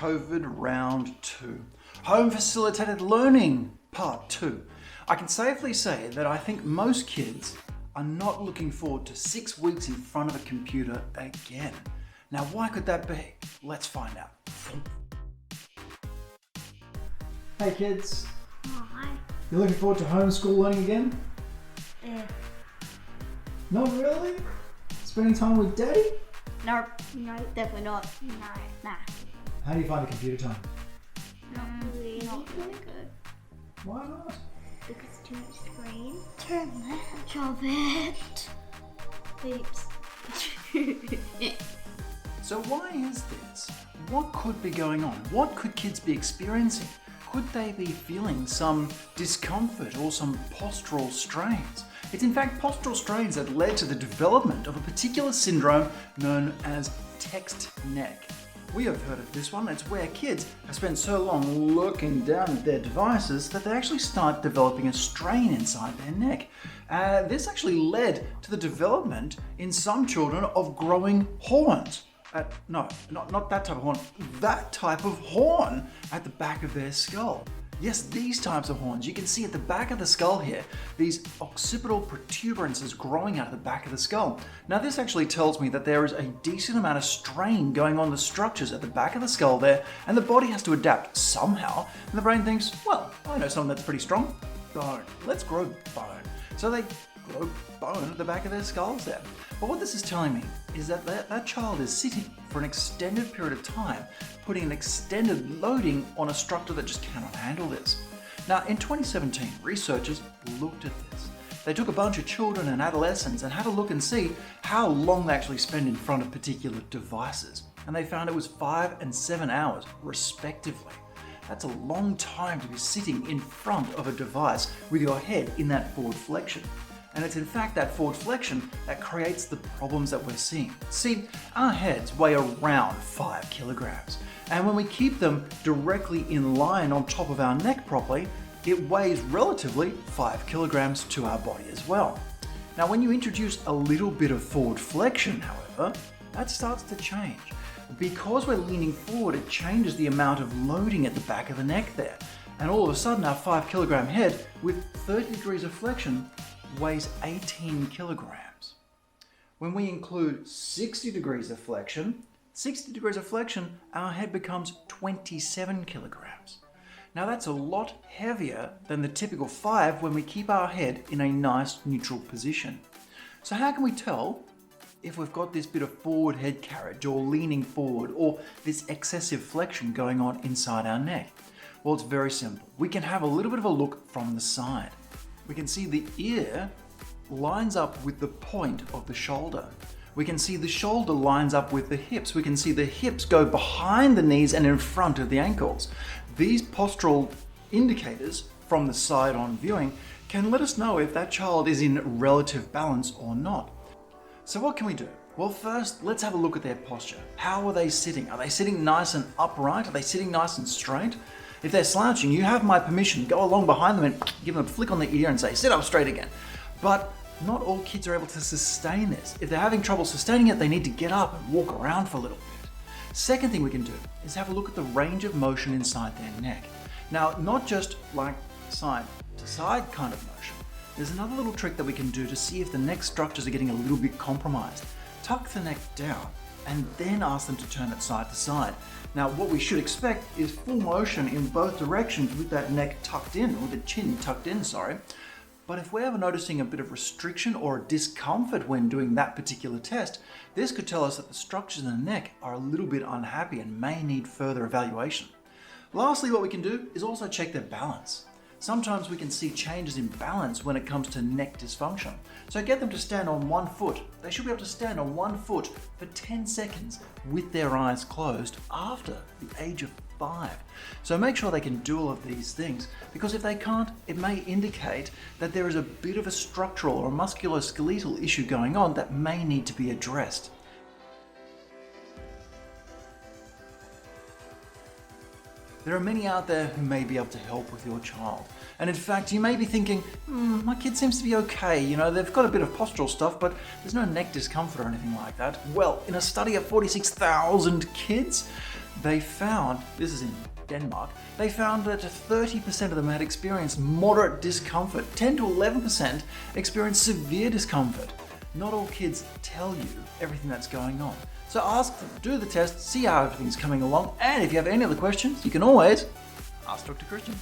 COVID round 2. Home facilitated learning part 2. I can safely say that I think most kids are not looking forward to 6 weeks in front of a computer again. Now, why could that be? Let's find out. Hey kids. Oh, hi. You looking forward to homeschool learning again? Yeah. Not really? Spending time with Daddy? No, definitely not. No, nah. How do you find the computer time? Not really good. Why not? Because too much screen. Too much of it. Beeps. So why is this? What could be going on? What could kids be experiencing? Could they be feeling some discomfort or some postural strains? It's in fact postural strains that led to the development of a particular syndrome known as text neck. We have heard of this one. It's where kids have spent so long looking down at their devices that they actually start developing a strain inside their neck. This actually led to the development in some children of growing horns. Not that type of horn, that type of horn at the back of their skull. Yes, these types of horns. You can see at the back of the skull here, these occipital protuberances growing out of the back of the skull. Now this actually tells me that there is a decent amount of strain going on the structures at the back of the skull there, and the body has to adapt somehow, and the brain thinks, well, I know something that's pretty strong. Bone. Let's grow bone. So they grow bone at the back of their skulls there. But what this is telling me is that that child is sitting for an extended period of time, putting an extended loading on a structure that just cannot handle this. Now, in 2017, researchers looked at this. They took a bunch of children and adolescents and had a look and see how long they actually spend in front of particular devices. And they found it was 5 and 7 hours, respectively. That's a long time to be sitting in front of a device with your head in that forward flexion. And it's in fact that forward flexion that creates the problems that we're seeing. See, our heads weigh around 5 kilograms. And when we keep them directly in line on top of our neck properly, it weighs relatively 5 kilograms to our body as well. Now, when you introduce a little bit of forward flexion, however, that starts to change. Because we're leaning forward, it changes the amount of loading at the back of the neck there. And all of a sudden, our 5 kilogram head with 30 degrees of flexion weighs 18 kilograms. When we include 60 degrees of flexion, our head becomes 27 kilograms. Now that's a lot heavier than the typical 5 when we keep our head in a nice neutral position. So how can we tell if we've got this bit of forward head carriage or leaning forward or this excessive flexion going on inside our neck? Well, it's very simple. We can have a little bit of a look from the side. We can see the ear lines up with the point of the shoulder. We can see the shoulder lines up with the hips. We can see the hips go behind the knees and in front of the ankles. These postural indicators from the side on viewing can let us know if that child is in relative balance or not. So what can we do? Well, first, let's have a look at their posture. How are they sitting? Are they sitting nice and upright? Are they sitting nice and straight? If they're slouching, you have my permission. Go along behind them and give them a flick on the ear and say, sit up straight again. But not all kids are able to sustain this. If they're having trouble sustaining it, they need to get up and walk around for a little bit. Second thing we can do is have a look at the range of motion inside their neck. Now, not just like side to side kind of motion. There's another little trick that we can do to see if the neck structures are getting a little bit compromised. Tuck the neck down and then ask them to turn it side to side. Now, what we should expect is full motion in both directions with that neck tucked in, or the chin tucked in, sorry. But if we're ever noticing a bit of restriction or a discomfort when doing that particular test, this could tell us that the structures in the neck are a little bit unhappy and may need further evaluation. Lastly, what we can do is also check their balance. Sometimes we can see changes in balance when it comes to neck dysfunction. So get them to stand on one foot. They should be able to stand on one foot for 10 seconds with their eyes closed after the age of 5. So make sure they can do all of these things, because if they can't, it may indicate that there is a bit of a structural or musculoskeletal issue going on that may need to be addressed. There are many out there who may be able to help with your child. And in fact, you may be thinking, my kid seems to be okay. You know, they've got a bit of postural stuff, but there's no neck discomfort or anything like that. Well, in a study of 46,000 kids, they found, this is in Denmark, they found that 30% of them had experienced moderate discomfort, 10 to 11% experienced severe discomfort. Not all kids tell you everything that's going on. So ask them, do the test, see how everything's coming along, and if you have any other questions, you can always ask Dr. Christian.